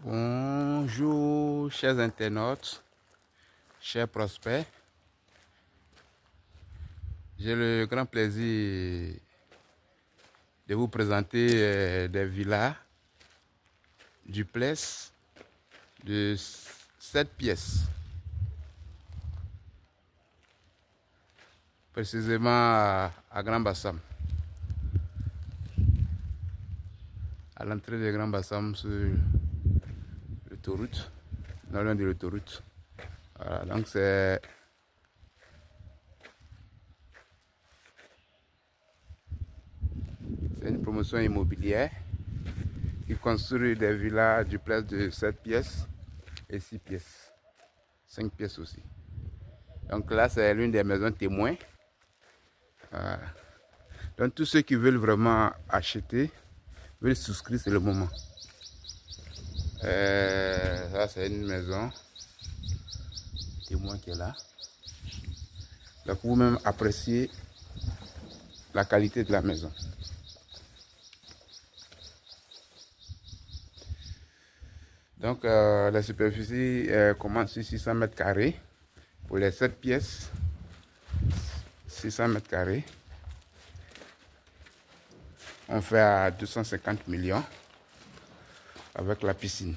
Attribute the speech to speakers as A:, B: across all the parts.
A: Bonjour chers internautes, chers prospects. J'ai le grand plaisir de vous présenter des villas duplex de 7 pièces. Précisément à Grand Bassam. À l'entrée de Grand Bassam sur l'autoroute, non loin de l'autoroute. Voilà, donc c'est une promotion immobilière qui construit des villas duplex de 7 pièces et 6 pièces, 5 pièces aussi. Donc là, c'est l'une des maisons témoins. Voilà. Donc tous ceux qui veulent vraiment acheter, veulent souscrire, c'est le moment. Ça, c'est une maison témoin qui est là. Donc vous-même appréciez la qualité de la maison. Donc la superficie commence sur 600 mètres carrés pour les 7 pièces. 600 mètres carrés. On fait à 250 millions avec la piscine.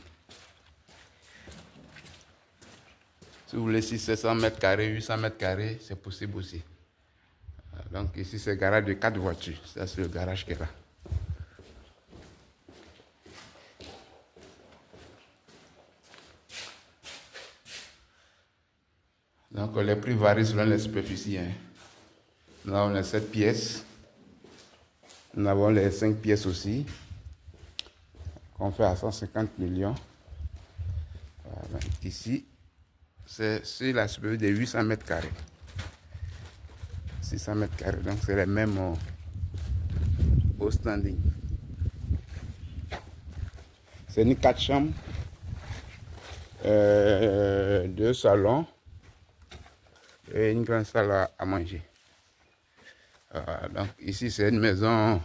A: Si vous voulez 700 mètres carrés, 800 mètres carrés, c'est possible aussi. Donc ici c'est garage de 4 voitures. Ça c'est le garage qui est là. Donc les prix varient selon les superficies. Nous avons les 7 pièces. Nous avons les 5 pièces aussi. Qu'on fait à 150 millions. Voilà. Ici, c'est sur la superficie de 800 mètres carrés. 600 mètres carrés. Donc c'est les mêmes au standing. C'est une 4 chambres. 2 salons. Et une grande salle à manger. Donc ici c'est une maison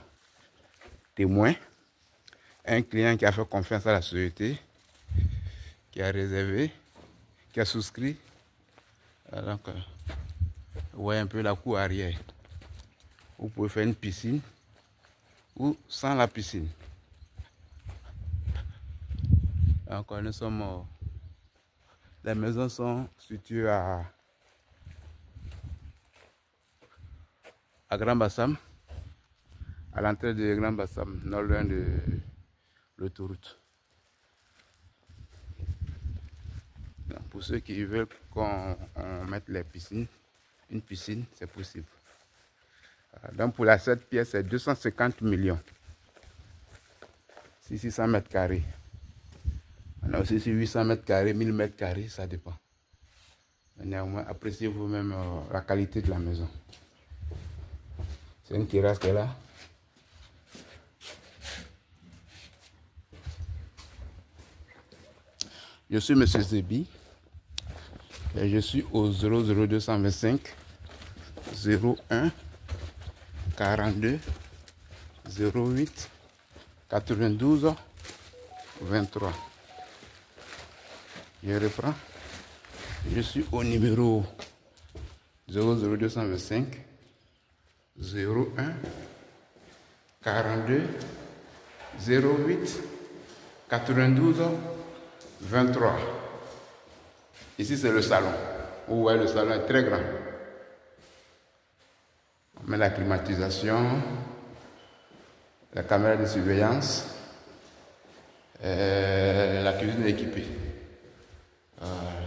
A: témoin. Un client qui a fait confiance à la société, qui a réservé, qui a souscrit. Donc vous voyez un peu la cour arrière. Vous pouvez faire une piscine ou sans la piscine. Donc nous sommes, les maisons sont situées à Grand Bassam, à l'entrée de Grand Bassam, non loin de l'autoroute. Pour ceux qui veulent qu'on mette les piscines, une piscine, c'est possible. Donc pour la 7 pièces, c'est 250 millions. 600 mètres carrés. On a aussi 800 mètres carrés, 1000 mètres carrés, ça dépend. Néanmoins, appréciez vous-même la qualité de la maison. C'est une terrasse qui est là. Je suis M. Zebi. Et je suis au 00225 01 42 08 92 23. Je reprends. Je suis au numéro 00225 01 42 08 92 23. Ici c'est le salon. Vous voyez, le salon est très grand. On met la climatisation, la caméra de surveillance, la cuisine équipée. Voilà.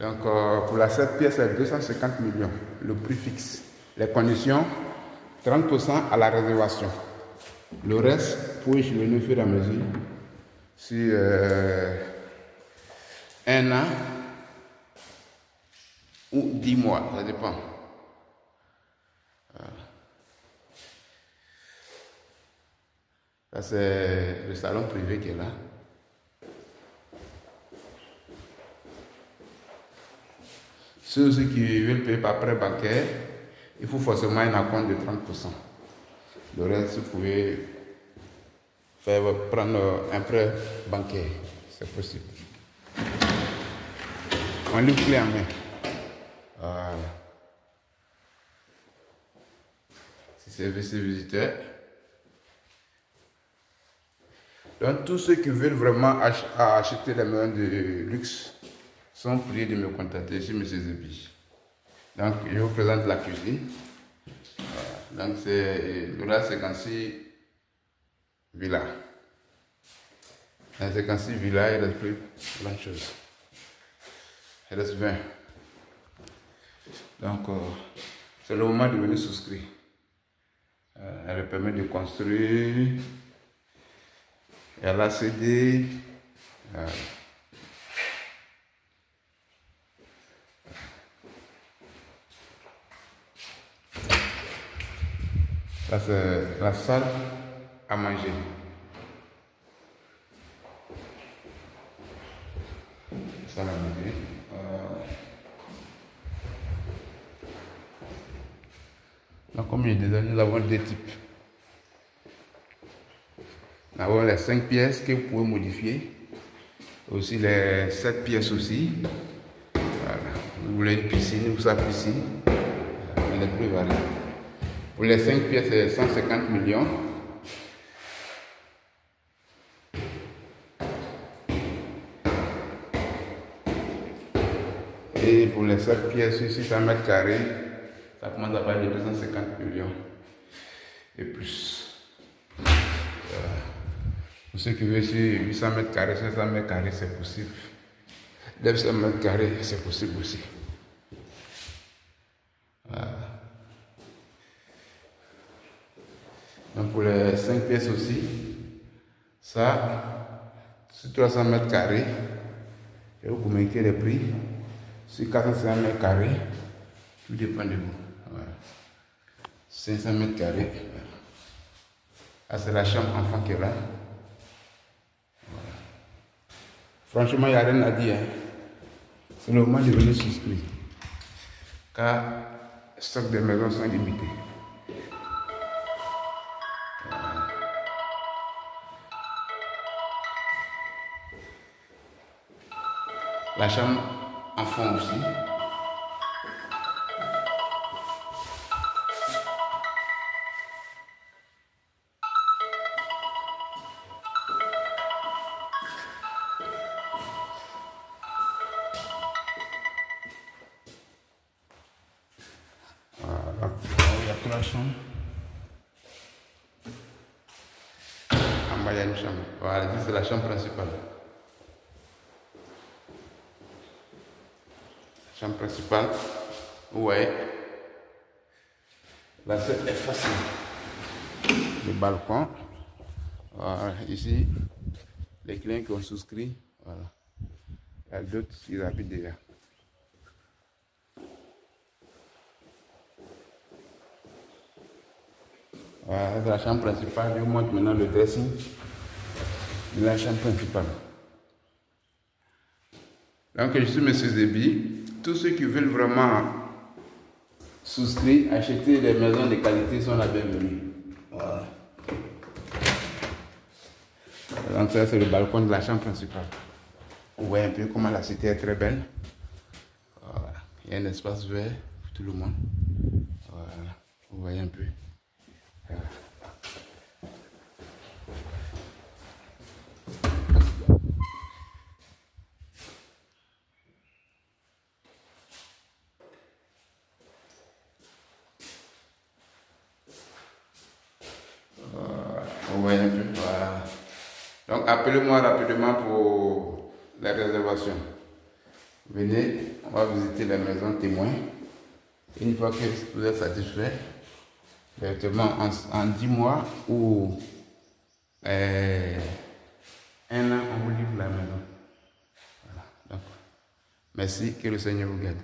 A: Donc pour la 7 pièces, c'est 250 millions, le prix fixe. Les conditions, 30% à la réservation. Le reste, pour échelonner au fur et à mesure, sur 1 an ou 10 mois, ça dépend. Ça c'est le salon privé qui est là. Ceux qui veulent payer par prêt bancaire, il faut forcément un acompte de 30%. Le reste, vous pouvez faire prendre un prêt bancaire. C'est possible. On livre clé en main. Voilà. Si service visiteur. Donc tous ceux qui veulent vraiment acheter des maisons de luxe sont priés de me contacter chez M. Zebi. Donc je vous présente la cuisine. Voilà. Donc c'est la 56 Villa. Dans la 56 Villa, il reste plus plein de choses. Il reste 20. Donc c'est le moment de venir souscrire. Elle permet de construire. Elle a cédé. Ça c'est la salle à manger. Salle à manger. Donc comme je disais, nous avons deux types. Nous avons les 5 pièces que vous pouvez modifier. Aussi les 7 pièces aussi. Voilà. Vous voulez une piscine, vous avez piscine. Elle est plus variée. Pour les 5 pièces, c'est 150 millions. Et pour les 7 pièces, 600 mètres carrés, ça commence à partir de 250 millions et plus. Pour ceux qui veulent sur 800 mètres carrés, 500 mètres carrés, c'est possible. 900 mètres carrés, c'est possible aussi. Voilà. Donc pour les 5 pièces aussi, ça, sur 300 mètres carrés, je vais vous communiquer les prix. Sur 450 mètres carrés, tout dépend de vous. Voilà. 500 mètres carrés. Voilà. Ah, c'est la chambre enfant qui est là. Voilà. Franchement, il n'y a rien à dire. Hein. C'est le moment de venir souscrire. Car le stock des maisons sont limités. Voilà. La chambre enfant aussi. Voilà, il y a 3 chambres. En bas, il y a une chambre. Voilà, c'est la chambre principale. Chambre principale. Ouais. La scène est facile. Le balcon. Voilà, ici, les clients qui ont souscrit. Voilà. Il y a d'autres qui habitent déjà. Voilà, c'est la chambre principale. Je vous montre maintenant le dressing de la chambre principale. Donc, je suis M. Zebi. Tous ceux qui veulent vraiment souscrire, acheter des maisons de qualité sont la bienvenue. Voilà. Donc, ça, c'est le balcon de la chambre principale. Vous voyez un peu comment la cité est très belle. Voilà. Il y a un espace vert pour tout le monde. Voilà. Vous voyez un peu. Voilà. Vous voyez un peu. Voilà. Donc appelez-moi rapidement pour la réservation. Venez, on va visiter la maison témoin. Une fois que vous êtes satisfait, directement en 10 mois ou 1 an, on vous livre la maison. Voilà. Donc, merci, que le Seigneur vous garde.